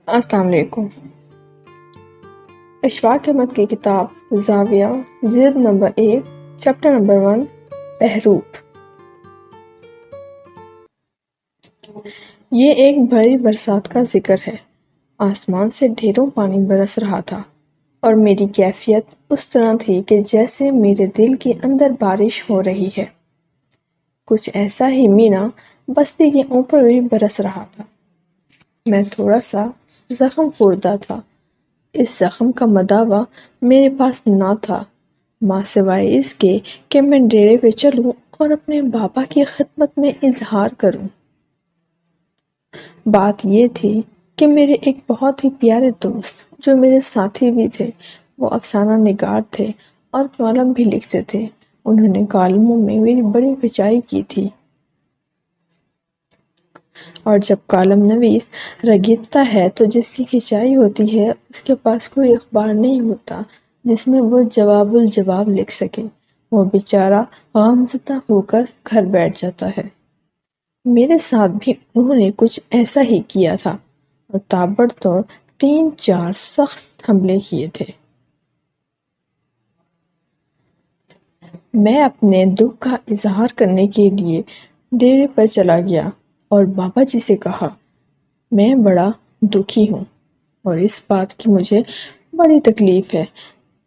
السلام علیکم۔ اشفاق احمد کی کتاب زاویہ جلد نمبر 1 چیپٹر نمبر 1 بہروپ۔ یہ ایک بڑی برسات کا ذکر ہے۔ آسمان سے ڈھیروں پانی برس رہا تھا اور میری کیفیت اس طرح تھی کہ جیسے میرے دل کے اندر بارش ہو رہی ہے۔ کچھ ایسا ہی مینا بستی کے اوپر بھی برس رہا تھا۔ میں تھوڑا سا زخم خوردہ تھا۔ اس زخم کا مداوا میرے پاس نہ تھا، ماں سوائے اس کے کہ میں ڈیرے پہ چلوں اور اپنے بابا کی خدمت میں اظہار کروں۔ بات یہ تھی کہ میرے ایک بہت ہی پیارے دوست جو میرے ساتھی بھی تھے، وہ افسانہ نگار تھے اور کالم بھی لکھتے تھے۔ انہوں نے کالموں میں میری بڑی بچائی کی تھی، اور جب کالم نویس رگیدتا ہے تو جس کی کھنچائی ہوتی ہے اس کے پاس کوئی اخبار نہیں ہوتا جس میں وہ جواب الجواب لکھ سکے۔ وہ بیچارہ غمزدہ ہو کر گھر بیٹھ جاتا ہے۔ میرے ساتھ بھی انہوں نے کچھ ایسا ہی کیا تھا اور تابڑتوڑ 3-4 سخت حملے کیے تھے۔ میں اپنے دکھ کا اظہار کرنے کے لیے ڈیرے پر چلا گیا اور بابا جی سے کہا، میں بڑا دکھی ہوں اور اس بات کی مجھے بڑی تکلیف ہے۔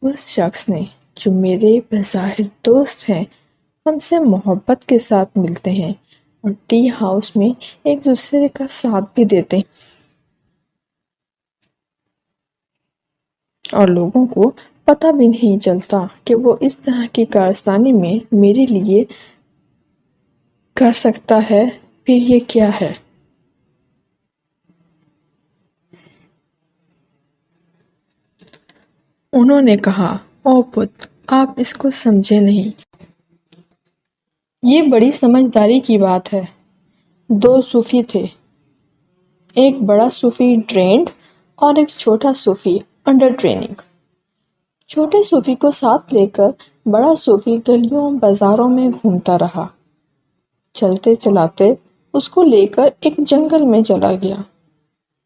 اس شخص نے جو میرے بظاہر دوست ہیں، ہم سے محبت کے ساتھ ملتے ہیں اور ٹی ہاؤس میں ایک دوسرے کا ساتھ بھی دیتے ہیں، اور لوگوں کو پتہ بھی نہیں چلتا کہ وہ اس طرح کی کارستانی میں میرے لیے کر سکتا ہے۔ پھر یہ کیا ہے؟ انہوں نے کہا، او پت، آپ اس کو سمجھے نہیں۔ یہ بڑی سمجھداری کی بات ہے۔ 2 صوفی تھے، ایک بڑا صوفی ٹرینڈ اور ایک چھوٹا صوفی انڈر ٹریننگ۔ چھوٹے صوفی کو ساتھ لے کر بڑا صوفی گلیوں بازاروں میں گھومتا رہا۔ چلتے چلاتے اس کو لے کر ایک جنگل میں چلا گیا۔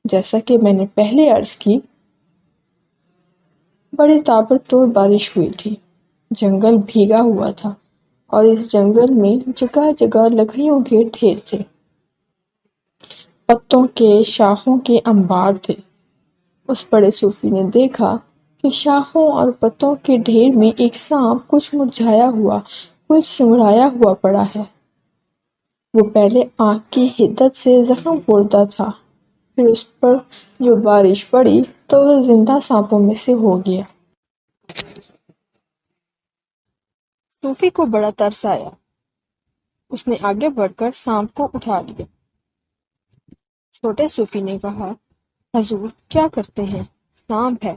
جیسا کہ میں نے پہلے عرض کی، بڑی تابڑتوڑ بارش ہوئی تھی۔ جنگل بھیگا ہوا تھا اور اس جنگل میں جگہ جگہ لکڑیوں کے ڈھیر تھے، پتوں کے، شاخوں کے انبار تھے۔ اس بڑے صوفی نے دیکھا کہ شاخوں اور پتوں کے ڈھیر میں ایک سانپ کچھ مرجھایا ہوا، کچھ سنگھڑایا ہوا پڑا ہے۔ وہ پہلے آنکھ کی حدت سے زخم خوردہ تھا، پھر اس پر جو بارش پڑی تو وہ زندہ سانپوں میں سے ہو گیا۔ صوفی کو بڑا ترس آیا۔ اس نے آگے بڑھ کر سانپ کو اٹھا لیا۔ چھوٹے صوفی نے کہا، حضور کیا کرتے ہیں؟ سانپ ہے،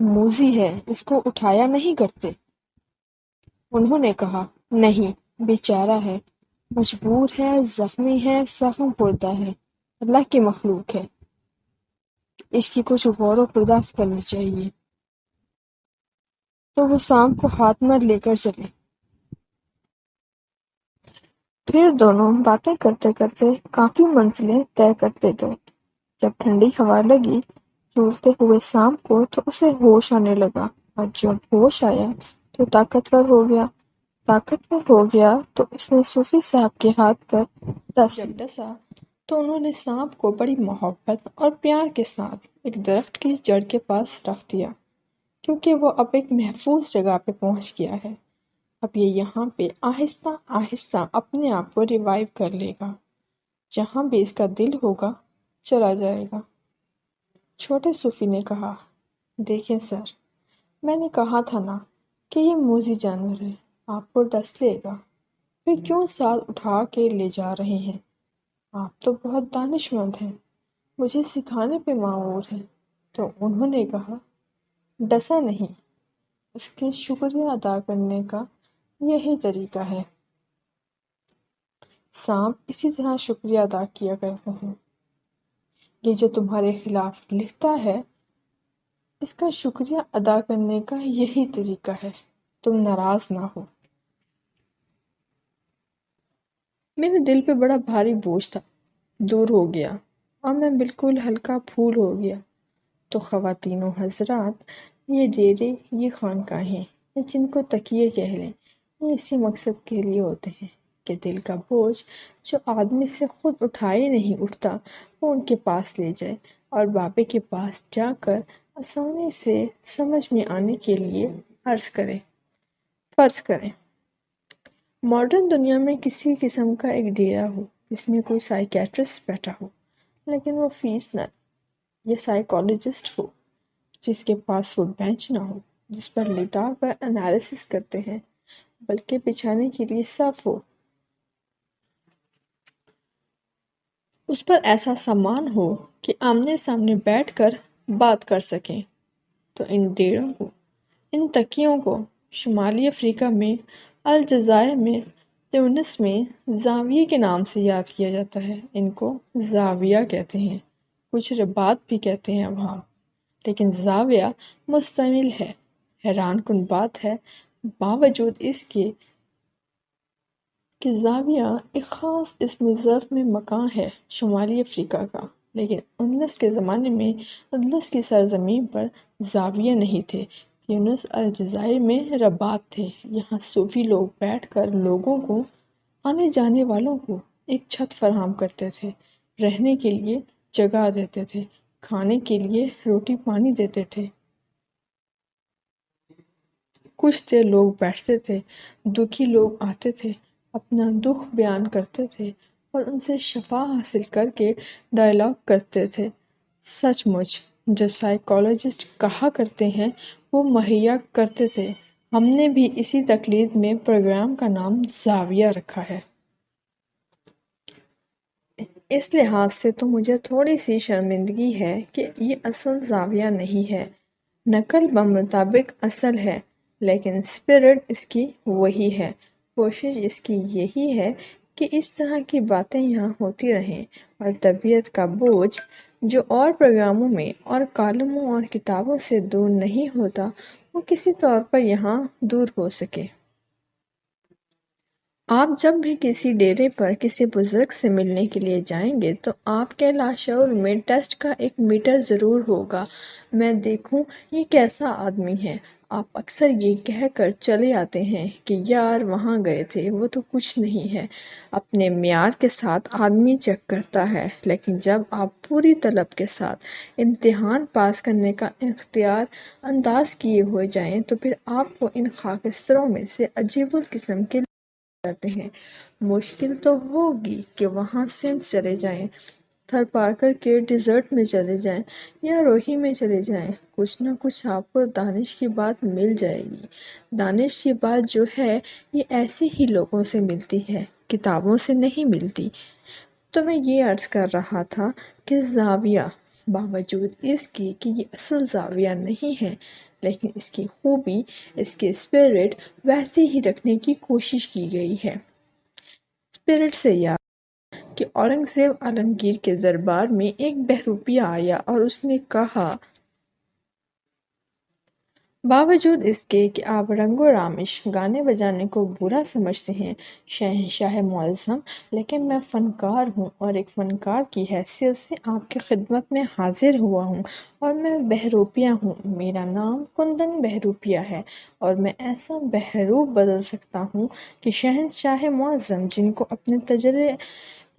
موذی ہے، اس کو اٹھایا نہیں کرتے۔ انہوں نے کہا، نہیں، بیچارہ ہے، مجبور ہے، زخمی ہے، زخم خوردہ ہے، اللہ کی مخلوق ہے، اس کی کچھ غور و پرداز کرنی چاہیے۔ تو وہ سانپ کو ہاتھ میں لے کر چلے۔ پھر دونوں باتیں کرتے کرتے کافی منزلیں طے کرتے گئے۔ جب ٹھنڈی ہوا لگی جھولتے ہوئے سانپ کو تو اسے ہوش آنے لگا، اور جب ہوش آیا تو طاقتور ہو گیا تو اس نے صوفی صاحب کے ہاتھ پر جب ڈسا تو انہوں نے سانپ کو بڑی محبت اور پیار کے ساتھ ایک درخت کی جڑ کے پاس رکھ دیا، کیونکہ وہ اب ایک محفوظ جگہ پہ پہنچ گیا ہے۔ اب یہ یہاں پہ آہستہ آہستہ اپنے آپ کو ریوائیو کر لے گا، جہاں بھی اس کا دل ہوگا چلا جائے گا۔ چھوٹے صوفی نے کہا، دیکھیں سر، میں نے کہا تھا نا کہ یہ موذی جانور ہے، آپ کو ڈس لے گا، پھر کیوں ساتھ اٹھا کے لے جا رہے ہیں؟ آپ تو بہت دانش مند ہیں، مجھے سکھانے پہ مامور ہیں۔ تو انہوں نے کہا، ڈسا نہیں، اس کے شکریہ ادا کرنے کا یہی طریقہ ہے۔ سانپ اسی طرح شکریہ ادا کیا کرتے ہیں۔ یہ جو تمہارے خلاف لکھتا ہے، اس کا شکریہ ادا کرنے کا یہی طریقہ ہے، تم ناراض نہ ہو۔ میرے دل پہ بڑا بھاری بوجھ تھا، دور ہو گیا اور میں بالکل ہلکا پھول ہو گیا۔ تو خواتین و حضرات، یہ ڈیرے، یہ خانقاہیں، یا جن کو تکیے کہہ لیں، یہ اسی مقصد کے لیے ہوتے ہیں کہ دل کا بوجھ جو آدمی سے خود اٹھائے نہیں اٹھتا وہ ان کے پاس لے جائے، اور بابے کے پاس جا کر آسانی سے سمجھ میں آنے کے لیے فرض کریں ماڈرن دنیا میں کسی قسم کا ایک ڈیرا ہو جس میں کوئی سائیکیٹرسٹ بیٹھا ہو لیکن وہ فیس نہ، یا سائیکالوجسٹ ہو جس کے پاس وہ بینچ نہ ہو جس پر لیٹا کر انالیسس کرتے ہیں، بلکہ بچھانے کے لیے صف ہو، اس پر ایسا سامان ہو کہ آمنے سامنے بیٹھ کر بات کر سکیں، تو ان ڈیروں کو، ان تکیوں کو شمالی افریقہ میں، الجزائر میں، تیونس میں زاویے کے نام سے یاد کیا جاتا ہے۔ ان کو زاویہ کہتے ہیں، کچھ رباط بھی کہتے ہیں وہاں، لیکن زاویہ مستعمل ہے۔ حیران کن بات ہے، باوجود اس کے کہ زاویہ ایک خاص اسم ظرف میں مکان ہے شمالی افریقہ کا، لیکن اندلس کے زمانے میں اندلس کی سرزمین پر زاویہ نہیں تھے۔ تیونس الجزائر میں رباط تھے۔ یہاں صوفی لوگ بیٹھ کر لوگوں کو، آنے جانے والوں کو ایک چھت فراہم کرتے تھے، رہنے کے لیے جگہ دیتے تھے، کھانے کے لیے روٹی پانی دیتے تھے۔ کچھ دیر لوگ بیٹھتے تھے، دکھی لوگ آتے تھے، اپنا دکھ بیان کرتے تھے اور ان سے شفا حاصل کر کے ڈائیلاگ کرتے تھے۔ سچ مچ جو سائیکالوجسٹ کہا کرتے ہیں وہ مہیا کرتے تھے۔ ہم نے بھی اسی تقلید میں پروگرام کا نام زاویہ رکھا ہے۔ اس لحاظ سے تو مجھے تھوڑی سی شرمندگی ہے کہ یہ اصل زاویہ نہیں ہے، نقل بمطابق اصل ہے، لیکن اسپرٹ اس کی وہی ہے۔ کوشش اس کی یہی ہے کہ اس طرح کی باتیں یہاں ہوتی رہیں اور طبیعت کا بوجھ جو اور پروگراموں میں اور کالموں اور کتابوں سے دور نہیں ہوتا وہ کسی طور پر یہاں دور ہو سکے۔ آپ جب بھی کسی ڈیرے پر کسی بزرگ سے ملنے کے لیے جائیں گے تو آپ کے لاشعور میں ٹیسٹ کا ایک میٹر ضرور ہوگا، میں دیکھوں یہ کیسا آدمی ہے۔ آپ اکثر یہ کہہ کر چلے آتے ہیں کہ یار وہاں گئے تھے وہ تو کچھ نہیں ہے۔ اپنے معیار کے ساتھ آدمی چیک کرتا ہے، لیکن جب آپ پوری طلب کے ساتھ امتحان پاس کرنے کا اختیار انداز کیے ہوئے جائیں تو پھر آپ کو ان خاکستروں میں سے عجیب القسم کے جاتے ہیں۔ مشکل تو ہوگی کہ وہاں سندھ چلے جائیں، تھر پارکر کے ڈیزرٹ میں چلے جائیں یا روہی میں چلے جائیں، کچھ نہ کچھ آپ کو دانش کی بات مل جائے گی۔ دانش کی بات جو ہے یہ ایسے ہی لوگوں سے ملتی ہے، کتابوں سے نہیں ملتی۔ تو میں یہ عرض کر رہا تھا کہ زاویہ، باوجود اس کی کہ یہ اصل زاویہ نہیں ہے، لیکن اس کی خوبی، اس کے اسپرٹ ویسے ہی رکھنے کی کوشش کی گئی ہے۔ اسپرٹ سے یاد کہ اورنگزیب عالمگیر کے دربار میں ایک بہروپیہ آیا اور اس نے کہا، باوجود اس کے کہ آپ رنگ و رامش، گانے بجانے کو برا سمجھتے ہیں شہنشاہ معظم، لیکن میں فنکار ہوں اور ایک فنکار کی حیثیت سے آپ کی خدمت میں حاضر ہوا ہوں، اور میں بہروپیہ ہوں۔ میرا نام کندن بہروپیہ ہے اور میں ایسا بہروپ بدل سکتا ہوں کہ شہنشاہ معظم، جن کو اپنے تجربے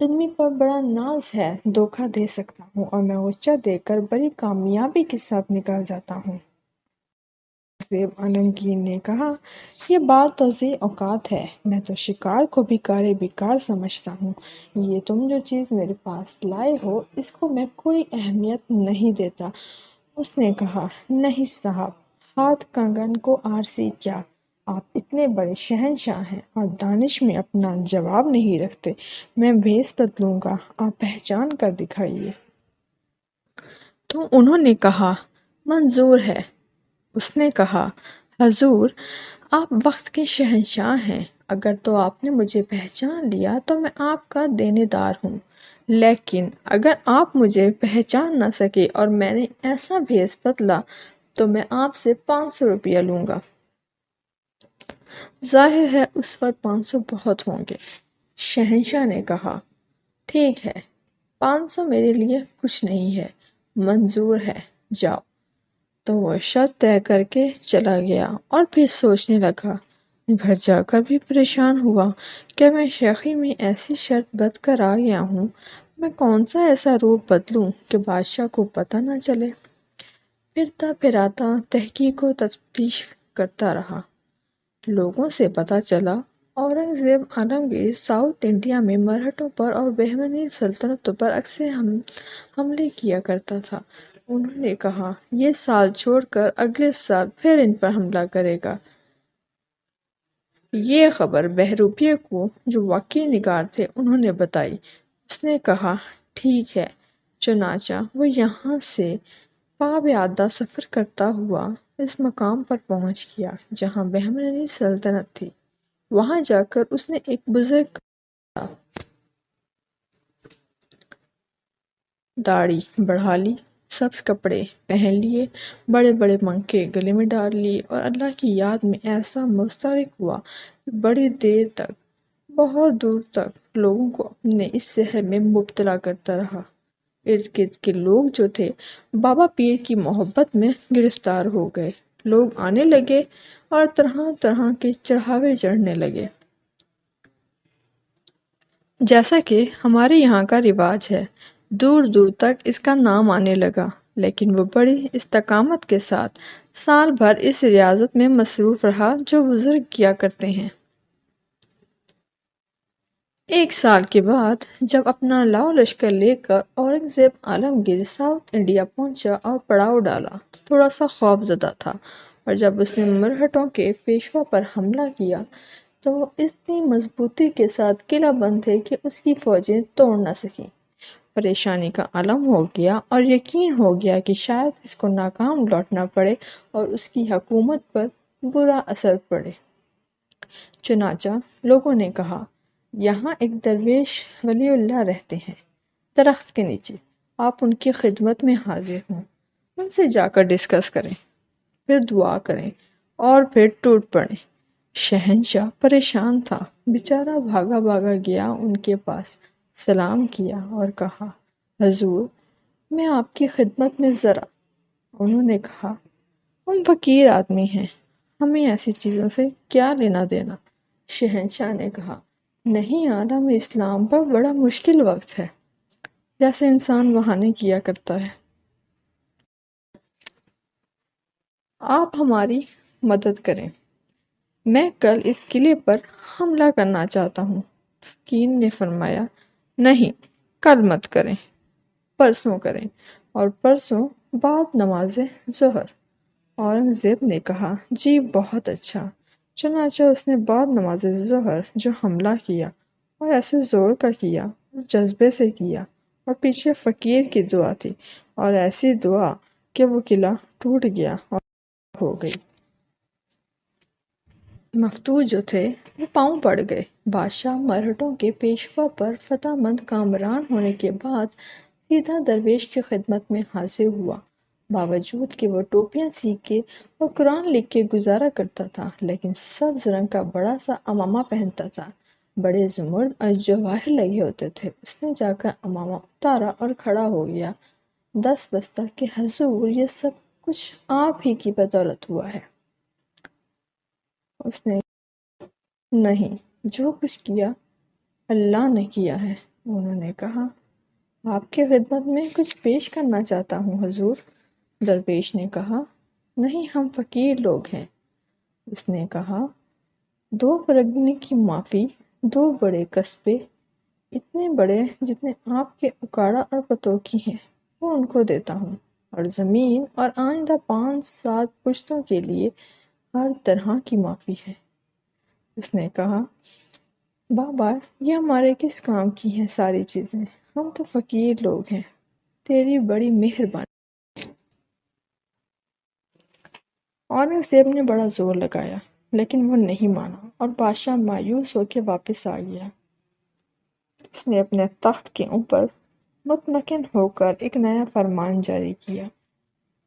علمی پر بڑا ناز ہے، دھوکہ دے سکتا ہوں، اور میں غصہ دے کر بڑی کامیابی کے ساتھ نکل جاتا ہوں۔ اورنگزیب عالمگیر نے کہا، یہ بات تو ذی اوقات ہے، میں تو شکار کو بھی کار بیکار سمجھتا ہوں۔ یہ تم جو چیز میرے پاس لائے ہو اس کو میں کوئی اہمیت نہیں دیتا۔ اس نے کہا، نہیں صاحب، ہاتھ کنگن کو آرسی کیا، آپ اتنے بڑے شہنشاہ ہیں اور دانش میں اپنا جواب نہیں رکھتے۔ میں بھیس بدلوں گا، آپ پہچان کر دکھائیے۔ تو انہوں نے کہا، منظور ہے۔ اس نے کہا، حضور، آپ وقت کے شہنشاہ ہیں، اگر تو آپ نے مجھے پہچان لیا تو میں آپ کا دینے دار ہوں، لیکن اگر آپ مجھے پہچان نہ سکے اور میں نے ایسا بھیس بدلا تو میں آپ سے 500 روپیہ لوں گا۔ ظاہر ہے اس وقت 500 بہت ہوں گے۔ شہنشاہ نے کہا، ٹھیک ہے، 500 میرے لیے کچھ نہیں ہے، منظور ہے، جاؤ۔ تو وہ شرط طے کر کے چلا گیا اور پھر سوچنے لگا۔ گھر جا کر بھی پریشان ہوا کہ میں شیخی میں ایسی شرط بندھ کر آ گیا ہوں، میں کون سا ایسا روپ بدلوں کہ بادشاہ کو پتہ نہ چلے۔ پھرتا پھراتا تحقیق و تفتیش کرتا رہا۔ لوگوں سے پتہ چلا اورنگزیب عالمگیر ساؤتھ انڈیا میں مرہٹوں پر اور بہمنی سلطنتوں پر اکثر حملے کیا کرتا تھا۔ انہوں نے کہا یہ سال چھوڑ کر اگلے سال پھر ان پر حملہ کرے گا۔ یہ خبر بہروپیہ کو جو واقعی نگار تھے انہوں نے بتائی۔ اس نے کہا ٹھیک ہے۔ چنانچہ وہ یہاں سے پابیادہ سفر کرتا ہوا اس مقام پر پہنچ گیا جہاں بہمنی سلطنت تھی۔ وہاں جا کر اس نے ایک بزرگ تھا، داڑھی بڑھا لی، سبز کپڑے پہن لیے، بڑے بڑے منکے گلے میں ڈال لیے اور اللہ کی یاد میں ایسا مستغرق ہوا کہ بڑی دیر تک، بہت دور تک لوگوں کو اپنے اس سحر میں مبتلا کرتا رہا۔ ارد گرد کے لوگ جو تھے بابا پیر کی محبت میں گرفتار ہو گئے۔ لوگ آنے لگے اور طرح طرح کے چڑھاوے چڑھنے لگے، جیسا کہ ہمارے یہاں کا رواج ہے۔ دور دور تک اس کا نام آنے لگا، لیکن وہ بڑی استقامت کے ساتھ سال بھر اس ریاضت میں مصروف رہا جو بزرگ کیا کرتے ہیں۔ ایک سال کے بعد جب اپنا لاؤ لشکر لے کر اورنگزیب عالمگیر ساؤتھ انڈیا پہنچا اور پڑاؤ ڈالا تو تھوڑا سا خوف زدہ تھا، اور جب اس نے مرہٹوں کے پیشوا پر حملہ کیا تو وہ اتنی مضبوطی کے ساتھ قلعہ بند تھے کہ اس کی فوجیں توڑ نہ سکیں۔ پریشانی کا عالم ہو گیا اور یقین ہو گیا کہ شاید اس کو ناکام لوٹنا پڑے اور اس کی حکومت پر برا اثر پڑے۔ چنانچہ لوگوں نے کہا یہاں ایک درویش ولی اللہ رہتے ہیں درخت کے نیچے، آپ ان کی خدمت میں حاضر ہوں، ان سے جا کر ڈسکس کریں، پھر دعا کریں اور پھر ٹوٹ پڑیں۔ شہنشاہ پریشان تھا، بیچارہ بھاگا بھاگا گیا ان کے پاس، سلام کیا اور کہا حضور میں آپ کی خدمت میں ذرا۔ انہوں نے کہا ہم فقیر آدمی ہیں، ہمیں ایسی چیزوں سے کیا لینا دینا۔ شہنشاہ نے کہا نہیں، عالم اسلام پر بڑا مشکل وقت ہے، جیسے انسان بہانے کیا کرتا ہے، آپ ہماری مدد کریں، میں کل اس قلعے پر حملہ کرنا چاہتا ہوں۔ فقیر نے فرمایا نہیں، کل مت کریں، پرسوں کریں، اور پرسوں بعد نماز ظہر۔ اورنگزیب نے کہا جی بہت اچھا۔ چنانچہ اس نے بعد نماز ظہر جو حملہ کیا اور ایسے زور کا کیا اور جذبے سے کیا، اور پیچھے فقیر کی دعا تھی اور ایسی دعا کہ وہ قلعہ ٹوٹ گیا اور ہو گئی۔ مفتوح جو تھے وہ پاؤں پڑ گئے۔ بادشاہ مرہٹوں کے پیشوا پر فتح مند کامران ہونے کے بعد سیدھا درویش کی خدمت میں حاضر ہوا۔ باوجود کہ وہ ٹوپیاں سیکھ کے اور قرآن لکھ کے گزارا کرتا تھا، لیکن سبز رنگ کا بڑا سا امامہ پہنتا تھا، بڑے زمرد اور جواہر لگے ہوتے تھے۔ اس نے جا کر امامہ اتارا اور کھڑا ہو گیا، دس بستہ کہ حضور یہ سب کچھ آپ ہی کی بدولت ہوا ہے۔ اس نے نہیں، جو کچھ کیا اللہ نے کیا ہے۔ انہوں نے کہا آپ کی خدمت میں کچھ پیش کرنا چاہتا ہوں حضور۔ درویش نے کہا نہیں، ہم فقیر لوگ ہیں۔ اس نے کہا دو پرگنے کی معافی، دو بڑے قصبے، اتنے بڑے جتنے آپ کے اکاڑا اور پتوکی ہیں، وہ ان کو دیتا ہوں، اور زمین اور آئندہ 5-7 پشتوں کے لیے ہر طرح کی معافی ہے۔ اس نے کہا بابا یہ ہمارے کس کام کی ہیں ساری چیزیں، ہم تو فقیر لوگ ہیں، تیری بڑی مہربانی۔ اورنگزیب نے بڑا زور لگایا لیکن وہ نہیں مانا اور بادشاہ مایوس ہو کے واپس آ گیا۔ اس نے اپنے تخت کے اوپر مطمئن ہو کر ایک نیا فرمان جاری کیا۔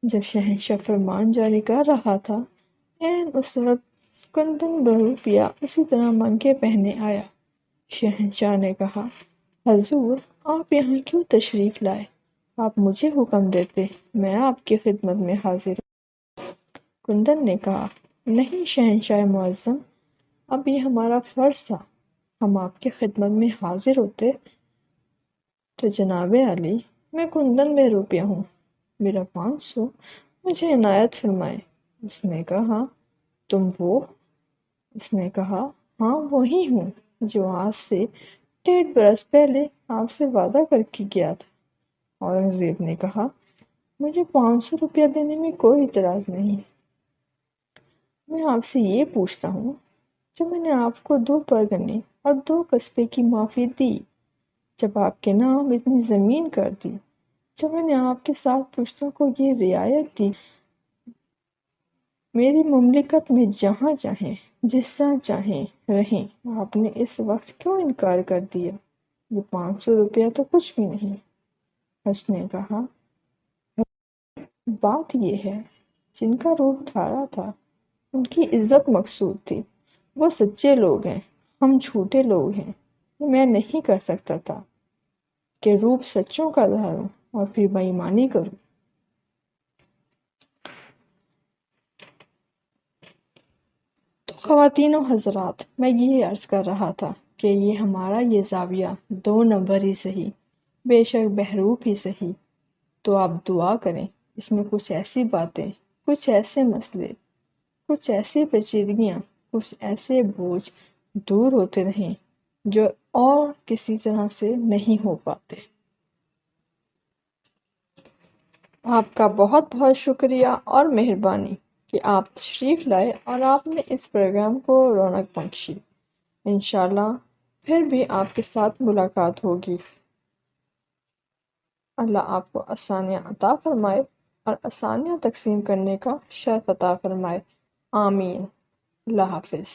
جب شہنشاہ فرمان جاری کر رہا تھا، عین اس وقت کندن بہروپیہ اسی طرح منکے پہنے آیا۔ شہنشاہ نے کہا حضور آپ یہاں کیوں تشریف لائے؟ آپ مجھے حکم دیتے، میں آپ کی خدمت میں حاضر ہوں۔ کندن نے کہا، نہیں شہنشاہ معظم، اب یہ ہمارا فرض تھا، ہم آپ کی خدمت میں حاضر ہوتے تو جناب عالی، میں کندن میں روپیہ ہوں، میرا 500 مجھے عنایت فرمائے۔ اس نے کہا، تم وہ؟ اس نے کہا، ہاں وہی ہوں جو آج سے 1.5 برس پہلے آپ سے وعدہ کر کے گیا تھا۔ اورنگزیب نے کہا، مجھے 500 روپیہ دینے میں کوئی اعتراض نہیں، میں آپ سے یہ پوچھتا ہوں، جب میں نے آپ کو 2 پرگنے اور 2 قصبے کی معافی دی، جب آپ کے نام اتنی زمین کر دی، جب میں نے آپ کے ساتھ پشتوں کو یہ رعایت دی، میری مملکت میں جہاں چاہیں جس طرح چاہیں رہیں، آپ نے اس وقت کیوں انکار کر دیا؟ یہ 500 روپیہ تو کچھ بھی نہیں۔ حج نے کہا، بات یہ ہے، جن کا روپ دھارا تھا ان کی عزت مقصود تھی، وہ سچے لوگ ہیں، ہم جھوٹے لوگ ہیں، میں نہیں کر سکتا تھا کہ روپ سچوں کا دھاروں اور پھر بے ایمانی کروں۔ تو خواتین و حضرات، میں یہ عرض کر رہا تھا کہ یہ ہمارا یہ زاویہ 2 نمبر ہی صحیح، بے شک بہروپ ہی صحیح، تو آپ دعا کریں اس میں کچھ ایسی باتیں، کچھ ایسے مسئلے، کچھ ایسی پیچیدگیاں، کچھ ایسے بوجھ دور ہوتے رہیں جو اور کسی طرح سے نہیں ہو پاتے۔ آپ کا بہت بہت شکریہ اور مہربانی کہ آپ تشریف لائے اور آپ نے اس پروگرام کو رونق بخشی۔ انشاءاللہ پھر بھی آپ کے ساتھ ملاقات ہوگی۔ اللہ آپ کو آسانیاں عطا فرمائے اور آسانیاں تقسیم کرنے کا شرف عطا فرمائے۔ آمین۔ اللہ حافظ۔